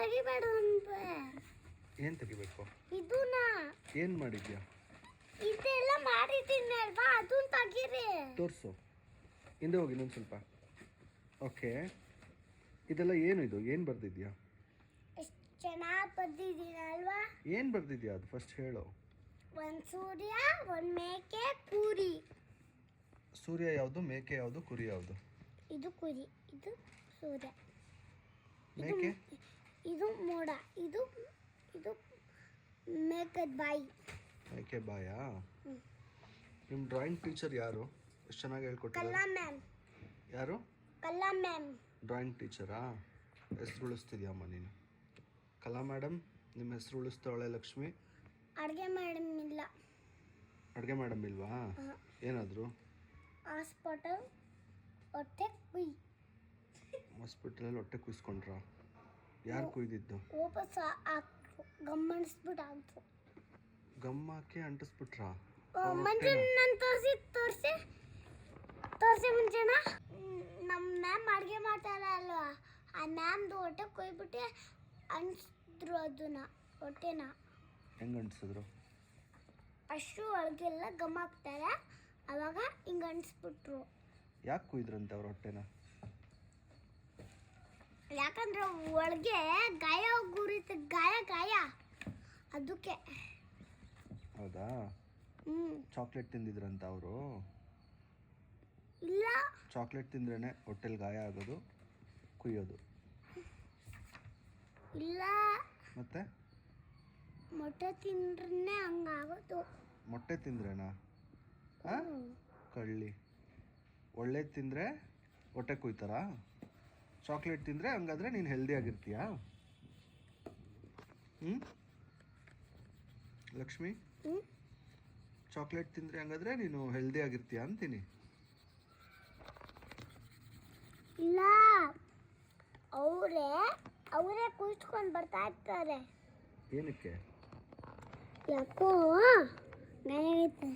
ತೆಗಿಬೇಡ ಅಂತ. ಏನು ತೆಗಿಬೇಕು? ಇದನ್ನ ಏನು ಮಾಡಿದ್ಯಾ? ಇದೆಲ್ಲ ಮಾಡಿದ್ದೀನಿ ಅಲ್ವಾ, ಅದನ್ನ ತೆಗೀರಿ. ತೋರಿಸು, ಹಿಂದೆ ಹೋಗಿ ಇನ್ನೊಂದು ಸ್ವಲ್ಪ. ಓಕೆ, ಇದೆಲ್ಲ ಏನು? ಇದು ಏನು ಬರ್ದಿದ್ಯಾ? ಎಷ್ಟು ಚೆನ್ನಾಗಿ ಬರ್ದಿದ್ದೀನಿ ಅಲ್ವಾ? ಏನು ಬರ್ದಿದ್ಯಾ ಅದು ಫಸ್ಟ್ ಹೇಳು. ಒಂದು ಸೂರ್ಯ, ಒಂದು ಮೇಕೆ, ಕುರಿ. ಸೂರ್ಯ ಯಾವುದು, ಮೇಕೆ ಯಾವುದು, ಕುರಿ ಯಾವುದು? ಇದು ಕುರಿ, ಇದು ಸೂರ್ಯ, ಮೇಕೆ ಇದು ಮೋಡ, ಇದು ಇದು ಮೇಕದ ಬಾಯಿ. ಮೇಕೆ ಬಾಯಾ? ನಿಮ್ಮ ಡ್ರಾಯಿಂಗ್ ಟೀಚರ್ ಯಾರು? ಎಷ್ಟು ಚೆನ್ನಾಗಿ ಹೇಳ್ಕೊಟ್ಟಿದ್ದಾರೆ. ಕಲ್ಲಾ ಮ್ಯಾಮ್. ಯಾರು? ಕಲ್ಲಾ ಮ್ಯಾಮ್. ಡ್ರಾಯಿಂಗ್ ಟೀಚರಾ? ಹೆಸರು ಉಳಿಸ್ತಿದ್ಯಮ್ಮ ನೀನು? ಕಲಾ ಮೇಡಮ್ ನಿಮ್ಮ ಹೆಸರು ಉಳಿಸ್ತಾಳೆ. ಲಕ್ಷ್ಮಿ ಅಡುಗೆ ಮೇಡಮ್ ಇಲ್ಲ. ಅಡುಗೆ ಮೇಡಮ್ ಇಲ್ವಾ? ಏನಾದರೂ ಹಾಸ್ಪಿಟಲ್ ಹೊಟ್ಟೆ ಕುಯ್. ಹಾಸ್ಪಿಟಲಲ್ಲಿ ಹೊಟ್ಟೆ ಕುಯ್ಸ್ಕೊಂಡ್ರಾ? ಯಾರು ಕುಯ್ದಿದ್ದು? ವಾಪಸ್ ಗಮ್ಮಣಿಸ್ಬಿಟ್ಟು ಆಗ್ತು. ಗಮ್ ಹಾಕಿ ಅಂಟಿಸ್ಬಿಟ್ರಾ? ಮುಂಚೆ ನಾನು ತೋರಿಸಿ ಮುಂಚೆನ ನಮ್ಮ ಮ್ಯಾಮ್ ಅಡುಗೆ ಮಾಡ್ತಾರ ಅಲ್ವಾ, ಆ ಮ್ಯಾಮ್ದು ಹೊಟ್ಟೆ ಕೊಯ್ಬಿಟ್ಟು ಅಂಟಿಸಿದ್ರು ಅದನ್ನ, ಹೊಟ್ಟೆನ. ಹೆಂಗೆ ಅಂಟಿಸಿದ್ರು? ಅಷ್ಟು ಒಳಗೆಲ್ಲ ಗಮ್ ಹಾಕ್ತಾರೆ, ಅವಾಗ ಹಿಂಗೆ ಅಂಟಿಸ್ಬಿಟ್ರು. ಯಾಕೆ ಕುಯ್ದ್ರಂತೆ ಅವ್ರ ಹೊಟ್ಟೆನ? ಯಾಕಂದ್ರೆ ಒಳಗೆ ಗಾಯ ಗುರಿತ, ಗಾಯ ಅದಕ್ಕೆ. ಹೌದಾ? ಚಾಕ್ಲೇಟ್ ತಿಂದಿದ್ರಂತ ಅವರು? ಇಲ್ಲ, ಚಾಕ್ಲೇಟ್ ತಿಂದ್ರೇನೆ ಹೊಟ್ಟೆಲಿ ಗಾಯ ಆಗೋದು, ಕುಯ್ಯೋದು? ಇಲ್ಲ, ಮತ್ತೆ ಮೊಟ್ಟೆ ತಿಂದ್ರೆ ಹಂಗಾಗೋದು. ಮೊಟ್ಟೆ ತಿಂದ್ರೇನಾ? ಕಳ್ಳಿ. ಒಳ್ಳೇದು ತಿಂದರೆ ಹೊಟ್ಟೆ ಕುಯ್ತಾರಾ? ಚಾಕ್ಲೇಟ್ ತಿಂದರೆ ಹಂಗಾದ್ರೆ ನೀನು ಹೆಲ್ದಿ ಆಗಿರ್ತೀಯಾ? ಲಕ್ಷ್ಮಿ, ಚಾಕ್ಲೇಟ್ ತಿಂದರೆ ಹಂಗಾದ್ರೆ ನೀನು ಹೆಲ್ದಿ ಆಗಿರ್ತೀಯಾ ಅಂತೀನಿ. ಇಲ್ಲ, ಅವರೇ ಕೂತ್ಕೊಂಡು ಬರ್ತಾ ಇರ್ತಾರೆ. ಏನಕ್ಕೆ? ಯಾಕೋ ನನಗೆ